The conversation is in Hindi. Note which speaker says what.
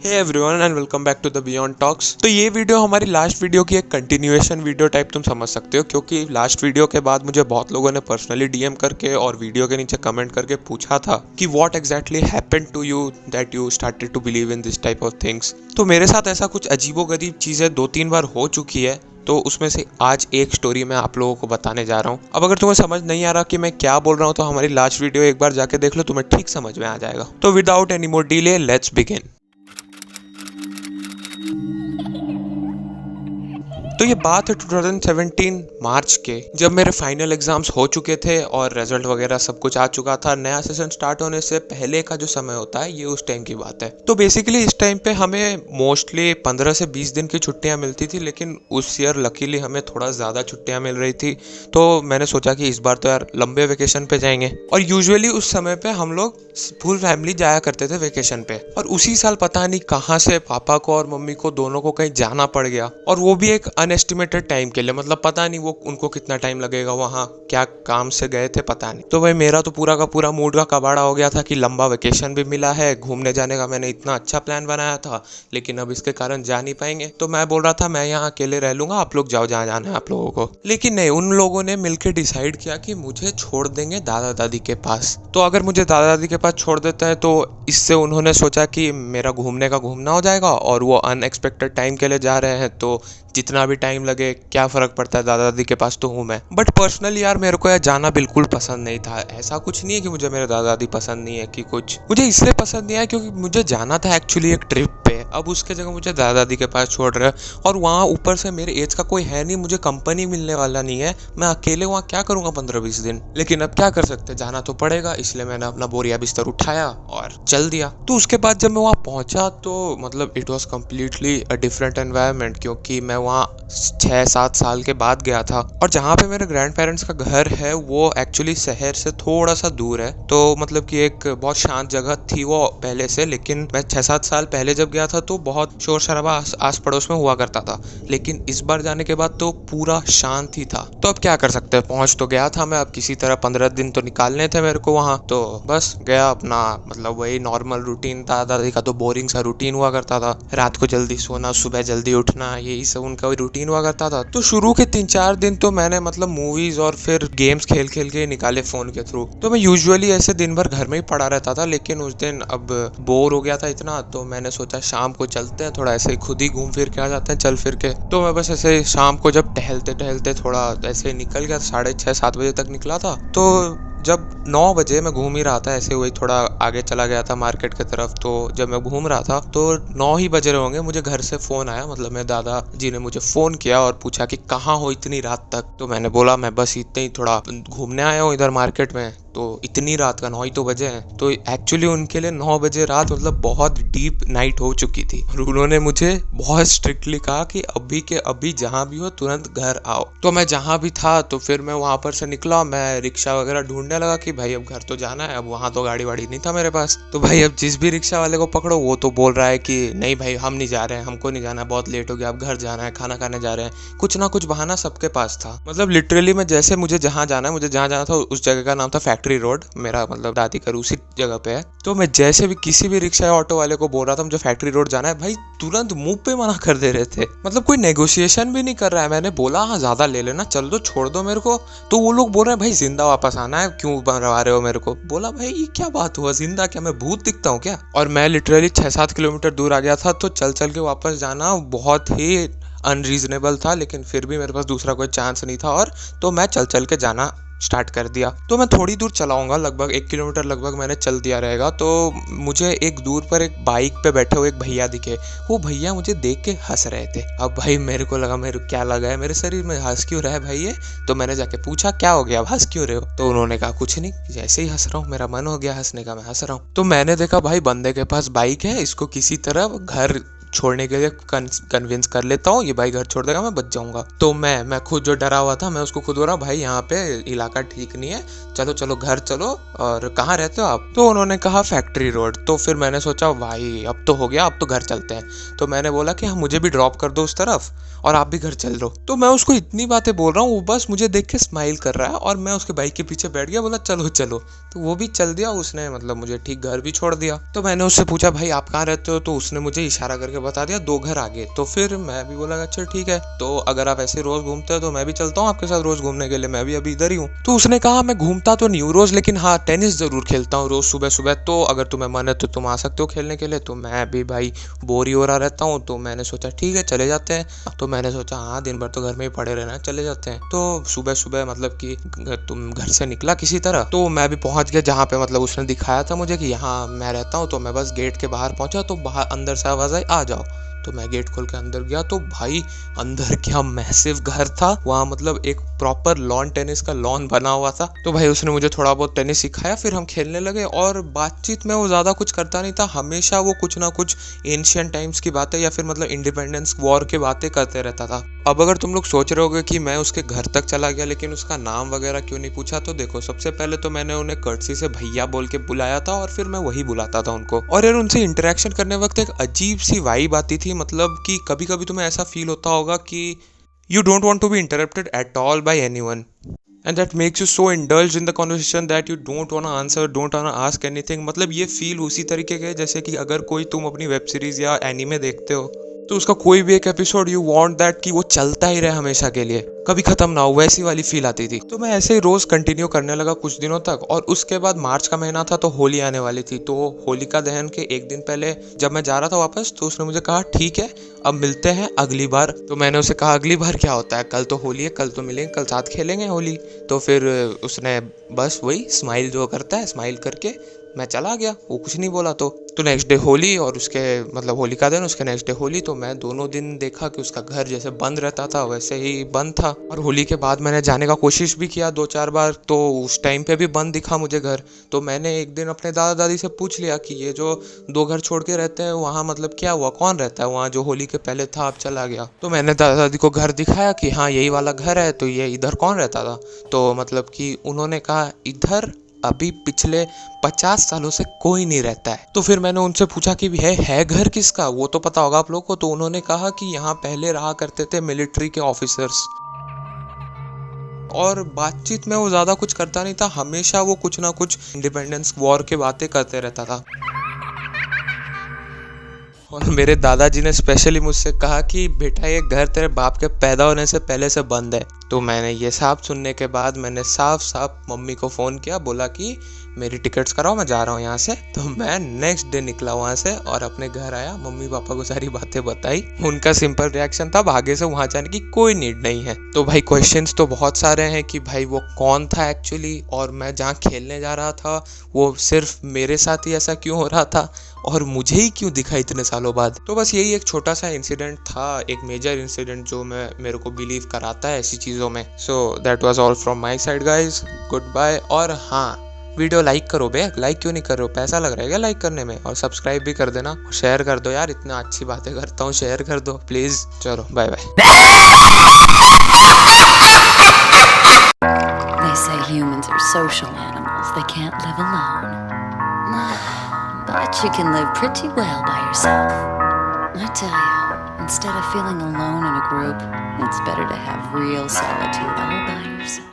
Speaker 1: Hey everyone and welcome back to the beyond talks. तो ये वीडियो हमारी लास्ट वीडियो की एक कंटिन्यूएशन वीडियो टाइप तुम समझ सकते हो, क्योंकि लास्ट वीडियो के बाद मुझे बहुत लोगों ने पर्सनली डीएम करके और वीडियो के नीचे कमेंट करके पूछा था कि what exactly happened to you that you started to believe in this type of things. तो मेरे साथ ऐसा कुछ अजीबोगरीब चीज़ें 2-3 बार हो चुकी है, तो उसमें से आज एक स्टोरी मैं आप लोगों को बताने जा रहा हूँ। अब अगर तुम्हें समझ नहीं आ रहा कि मैं क्या बोल रहा हूँ तो हमारी लास्ट वीडियो एक बार जाके देख लो, तुम्हें ठीक समझ में आ जाएगा। तो without any more delay let's begin. तो ये बात है 2017 मार्च के, जब मेरे फाइनल एग्जाम्स हो चुके थे और रिजल्ट वगैरह सब कुछ आ चुका था। नया सेशन स्टार्ट होने से पहले का जो समय होता है ये उस टाइम की बात है। तो बेसिकली इस टाइम पे हमें मोस्टली 15 से 20 दिन की छुट्टियां मिलती थी, लेकिन उस ईयर लकीली हमें थोड़ा ज़्यादा छुट्टियां मिल रही थी। तो मैंने सोचा कि इस बार तो यार लंबे वेकेशन पे जाएंगे। और यूजुअली उस समय पे हम लोग फुल फैमिली जाया करते थे वेकेशन पे। और उसी साल पता नहीं कहाँ से पापा को और मम्मी को दोनों को कहीं जाना पड़ गया, और वो भी एक अनएस्टिमेटेड टाइम के लिए। मतलब पता नहीं वो उनको कितना टाइम लगेगा, वहाँ क्या काम से गए थे पता नहीं। तो भाई मेरा तो पूरा का पूरा मूड का कबाड़ा हो गया था कि लंबा वेकेशन भी मिला है, घूमने जाने का मैंने इतना अच्छा प्लान बनाया था, लेकिन अब इसके कारण जा नहीं पाएंगे। तो मैं बोल रहा था मैं यहाँ अकेले रह लूंगा, आप लोग जाओ जहाँ जाना है आप लोगों को। लेकिन नहीं, उन लोगों ने मिलकर डिसाइड किया कि मुझे छोड़ देंगे दादा दादी के पास। तो अगर मुझे दादा दादी के पास छोड़ देता है तो इससे उन्होंने सोचा कि मेरा घूमने का घूमना हो जाएगा, और वो अनएक्सपेक्टेड टाइम के लिए जा रहे हैं तो जितना भी टाइम लगे क्या फ़र्क पड़ता है, दादा दादी के पास तो हूँ मैं। बट पर्सनली यार मेरे को यह जाना बिल्कुल पसंद नहीं था। ऐसा कुछ नहीं है कि मुझे मेरे दादा दादी पसंद नहीं है कि कुछ, मुझे इसलिए पसंद नहीं है क्योंकि मुझे जाना था एक्चुअली एक ट्रिप पे। अब उसके जगह मुझे दादा दादी के पास छोड़ रहे हैं, और वहाँ ऊपर से मेरे एज का कोई है नहीं, मुझे कंपनी मिलने वाला नहीं है। मैं अकेले वहाँ क्या करूँगा 15-20 दिन। लेकिन अब क्या कर सकते, जाना तो पड़ेगा। इसलिए मैंने अपना बोरिया बिस्तर उठाया और चल दिया। तो उसके बाद जब मैं वहाँ पहुँचा तो मतलब it was completely a different environment, क्योंकि मैं वहाँ 6-7 साल के बाद गया था। और जहाँ पे मेरे ग्रैंड पेरेंट्स का घर है वो एक्चुअली शहर से थोड़ा सा दूर है। तो मतलब कि एक बहुत शांत जगह थी वो पहले से, लेकिन मैं 6-7 साल पहले जब गया था तो बहुत शोर शराबा आस पड़ोस में हुआ करता था। लेकिन इस बार जाने के बाद तो पूरा शांत ही था। तो अब क्या कर सकते हैं, पहुंच तो गया था मैं। अब किसी तरह 15 दिन तो निकालने थे मेरे को वहाँ। तो बस गया अपना, मतलब वही नॉर्मल रूटीन था। दादी का तो बोरिंग सा रूटीन हुआ करता था, रात को जल्दी सोना सुबह जल्दी उठना, यही सब उनका रूटीन हुआ करता था। तो शुरू के 3-4 दिन तो मैंने मतलब मूवीज और फिर गेम्स खेल खेल के निकाले फोन के थ्रू। तो मैं यूजुअली ऐसे दिन भर घर में ही पड़ा रहता था, लेकिन उस दिन अब बोर हो गया था इतना, तो मैंने सोचा शाम को चलते हैं, थोड़ा ऐसे ही खुद ही घूम फिर के आ जाते हैं चल फिर के। तो मैं बस ऐसे शाम को जब टहलते टहलते थोड़ा ऐसे निकल गया, 6:30-7 बजे तक निकला था। तो जब 9 बजे मैं घूम ही रहा था, ऐसे वही थोड़ा आगे चला गया था मार्केट की तरफ। तो जब मैं घूम रहा था तो 9 ही बजे होंगे, मुझे घर से फ़ोन आया। मतलब मेरे दादाजी ने मुझे फ़ोन किया और पूछा कि कहाँ हो इतनी रात तक। तो मैंने बोला मैं बस इतने ही थोड़ा घूमने आया हूँ इधर मार्केट में। तो इतनी रात का 9 ही तो बजे हैं। तो एक्चुअली उनके लिए 9 बजे रात मतलब बहुत डीप नाइट हो चुकी थी, और उन्होंने मुझे बहुत स्ट्रिक्टली कहा कि अभी के अभी जहाँ भी हो तुरंत घर आओ। तो मैं जहाँ भी था तो फिर मैं वहाँ पर से निकला, मैं रिक्शा वगैरह ढूंढने लगा कि भाई अब घर तो जाना है। अब वहाँ तो गाड़ी वाड़ी नहीं था मेरे पास। तो भाई अब जिस भी रिक्शा वाले को पकड़ो वो तो बोल रहा है कि नहीं भाई हम नहीं जा रहे हैं, हमको नहीं जाना, बहुत लेट हो गया, अब घर जाना है, खाना खाने जा रहे हैं। कुछ ना कुछ बहाना सबके पास था। मतलब लिटरली मैं जैसे मुझे जहाँ जाना था उस जगह का नाम था फैक्ट्री रोड। मेरा मतलब दादी का उसी जगह पे है। तो मैं जैसे भी किसी भी रिक्शा या ऑटो वाले को बोल रहा था मुझे फैक्ट्री रोड जाना है, भाई तुरंत मुंह पे मना कर दे रहे थे। मतलब कोई नेगोशिएशन भी नहीं कर रहा है। मैंने बोला हाँ ज्यादा ले लेना, चल दो, छोड़ दो मेरे को। तो वो लोग बोल रहे हैं भाई जिंदा वापस आना है, क्यों बनवा रहे हो मेरे को। बोला भाई ये क्या बात हुआ, जिंदा क्या, मैं भूत दिखता हूँ क्या। और मैं लिटरली 6-7 किलोमीटर दूर आ गया था, तो चल चल के वापस जाना बहुत ही अनरीजनेबल था। लेकिन फिर भी मेरे पास दूसरा कोई चांस नहीं था, और तो मैं चल चल के जाना स्टार्ट कर दिया। तो मैं थोड़ी दूर चलाऊंगा, लगभग 1 किलोमीटर लगभग मैंने चल दिया रहेगा। तो मुझे एक दूर पर एक बाइक पे बैठे हुए एक भैया दिखे। वो भैया मुझे देख के हंस रहे थे। अब भाई मेरे को लगा मेरे क्या लगा है, मेरे शरीर में हंस क्यों रहा है भाई ये। तो मैंने जाके पूछा क्या हो गया, अब हंस क्यों रहे हो। तो उन्होंने कहा कुछ नहीं, जैसे ही हंस रहा हूँ, मेरा मन हो गया हंसने का, मैं हंस रहा हूँ। तो मैंने देखा भाई बंदे के पास बाइक है, इसको किसी तरह घर छोड़ने के लिए कन्विंस कर लेता हूँ, ये भाई घर छोड़ देगा, मैं बच जाऊंगा। तो मैं खुद जो डरा हुआ था, मैं उसको खुद बोल रहा हूँ भाई यहाँ पे इलाका ठीक नहीं है, चलो चलो घर चलो, और कहाँ रहते हो आप? तो उन्होंने कहा फैक्ट्री रोड। तो फिर मैंने सोचा भाई अब तो हो गया, अब तो घर चलते हैं। तो मैंने बोला कि हाँ मुझे भी ड्रॉप कर दो उस तरफ और आप भी घर चल लो। तो मैं उसको इतनी बातें बोल रहा हूँ, वो बस मुझे देख के स्माइल कर रहा है और मैं उसके बाइक के पीछे बैठ गया, बोला चलो चलो। तो वो भी चल दिया, उसने मतलब मुझे ठीक घर भी छोड़ दिया। तो मैंने उससे पूछा भाई आप कहाँ रहते हो? तो उसने मुझे इशारा करके बता दिया 2 घर आगे। तो फिर मैं भी बोला अच्छा ठीक है, तो अगर आप ऐसे रोज घूमते हो तो मैं भी चलता हूँ आपके साथ रोज घूमने के लिए, मैं भी अभी इधर ही हूँ। तो उसने कहा मैं घूमता तो नहीं हूँ रोज, लेकिन हाँ टेनिस जरूर खेलता हूँ रोज सुबह सुबह, तो अगर तुम्हें मन है तो तुम आ सकते हो खेलने के लिए। तो मैं भी भाई बोर ही हो रहा रहता हूँ, तो मैंने सोचा ठीक है चले जाते हैं। तो मैंने सोचा हाँ दिन भर तो घर में ही पड़े रहना, चले जाते हैं। तो सुबह सुबह मतलब कि तुम घर से निकला किसी तरह, तो मैं भी पहुंच गया जहाँ पे मतलब उसने दिखाया था मुझे कि यहाँ मैं रहता हूँ। तो मैं बस गेट के बाहर पहुंचा, तो बाहर अंदर से आवाज आई आ जाओ। तो मैं गेट खोल के अंदर गया, तो भाई अंदर क्या मैसिव घर था वहाँ, मतलब एक प्रॉपर लॉन टेनिस का लॉन बना हुआ था। तो भाई उसने मुझे थोड़ा बहुत टेनिस सिखाया, फिर हम खेलने लगे। और बातचीत में वो ज्यादा कुछ करता नहीं था, हमेशा वो कुछ ना कुछ एंशियंट टाइम्स की बातें या फिर मतलब इंडिपेंडेंस वॉर की बातें करते रहता था। अब अगर तुम लोग सोच रहे होगे कि मैं उसके घर तक चला गया लेकिन उसका नाम वगैरह क्यों नहीं पूछा, तो देखो सबसे पहले तो मैंने उन्हें कर्टसी से भैया बोल के बुलाया था और फिर मैं वही बुलाता था उनको। और यार उनसे इंटरेक्शन करने वक्त एक अजीब सी वाइब आती थी, मतलब कि कभी कभी तुम्हें ऐसा फील होता होगा कि you don't want to be interrupted at all by anyone, and that makes you so indulged in the conversation that you don't want to answer, don't want to ask anything। मतलब ये फील उसी तरीके के जैसे कि अगर कोई तुम अपनी वेब सीरीज या एनीमे देखते हो तो उसका कोई भी एक एपिसोड यू वांट दैट कि वो चलता ही रहे हमेशा के लिए, कभी खत्म ना हो, वैसी वाली फील आती थी। तो मैं ऐसे ही रोज कंटिन्यू करने लगा कुछ दिनों तक। और उसके बाद मार्च का महीना था, तो होली आने वाली थी। तो होलिका दहन के एक दिन पहले जब मैं जा रहा था वापस, तो उसने मुझे कहा ठीक है अब मिलते हैं अगली बार। तो मैंने उसे कहा अगली बार क्या होता है, कल तो होली है, कल तो मिलेंगे, कल साथ खेलेंगे होली। तो फिर उसने बस वही स्माइल जो करता है, स्माइल करके मैं चला गया, वो कुछ नहीं बोला। तो नेक्स्ट डे होली और उसके मतलब होली का दिन, उसके नेक्स्ट डे होली। तो मैं दोनों दिन देखा कि उसका घर जैसे बंद रहता था वैसे ही बंद था। और होली के बाद मैंने जाने का कोशिश भी किया 2-4 बार, तो उस टाइम पे भी बंद दिखा मुझे घर। तो मैंने एक दिन अपने दादा दादी से पूछ लिया कि ये जो 2 घर छोड़ के रहते हैं वहाँ मतलब क्या हुआ, कौन रहता है वहाँ जो होली के पहले था अब चला गया। तो मैंने दादा दादी को घर दिखाया कि हाँ यही वाला घर है, तो ये इधर कौन रहता था। तो मतलब कि उन्होंने कहा इधर अभी पिछले 50 सालों से कोई नहीं रहता है। तो फिर मैंने उनसे पूछा कि है घर किसका, वो तो पता होगा आप लोग को। तो उन्होंने कहा कि यहाँ पहले रहा करते थे मिलिट्री के ऑफिसर्स। और बातचीत में वो ज्यादा कुछ करता नहीं था, हमेशा वो कुछ ना कुछ इंडिपेंडेंस वॉर के बातें करते रहता था। और मेरे दादाजी ने स्पेशली मुझसे कहा कि बेटा ये घर तेरे बाप के पैदा होने से पहले से बंद है। तो मैंने ये साफ सुनने के बाद मैंने साफ साफ मम्मी को फ़ोन किया, बोला कि मेरी टिकट्स कराओ, मैं जा रहा हूँ यहाँ से। तो मैं नेक्स्ट डे निकला वहाँ से और अपने घर आया, मम्मी पापा को सारी बातें बताई। उनका सिंपल रिएक्शन था आगे से वहाँ जाने की कोई नीड नहीं है। तो भाई क्वेश्चंस तो बहुत सारे हैं कि भाई वो कौन था एक्चुअली, और मैं जहाँ खेलने जा रहा था वो सिर्फ मेरे साथ ही ऐसा क्यों हो रहा था, और मुझे ही क्यों दिखा इतने सालों बाद। तो बस यही एक छोटा सा इंसिडेंट था, एक मेजर इंसिडेंट जो मेरे को बिलीव कराता है ऐसी चीज़ों में। So that was all from my side guys, good bye. और हाँ वीडियो लाइक करो बे, लाइक क्यों नहीं कर रहे हो, पैसा लग रहा है क्या लाइक करने में? और सब्सक्राइब भी कर देना, शेयर कर दो यार, इतना अच्छी बातें करता हूँ, शेयर कर दो प्लीज। चलो bye bye.
Speaker 2: They say humans are social animals, they can't live alone. But you can live pretty well by yourself. I tell you, instead of feeling alone in a group, it's better to have real solitude all by yourself.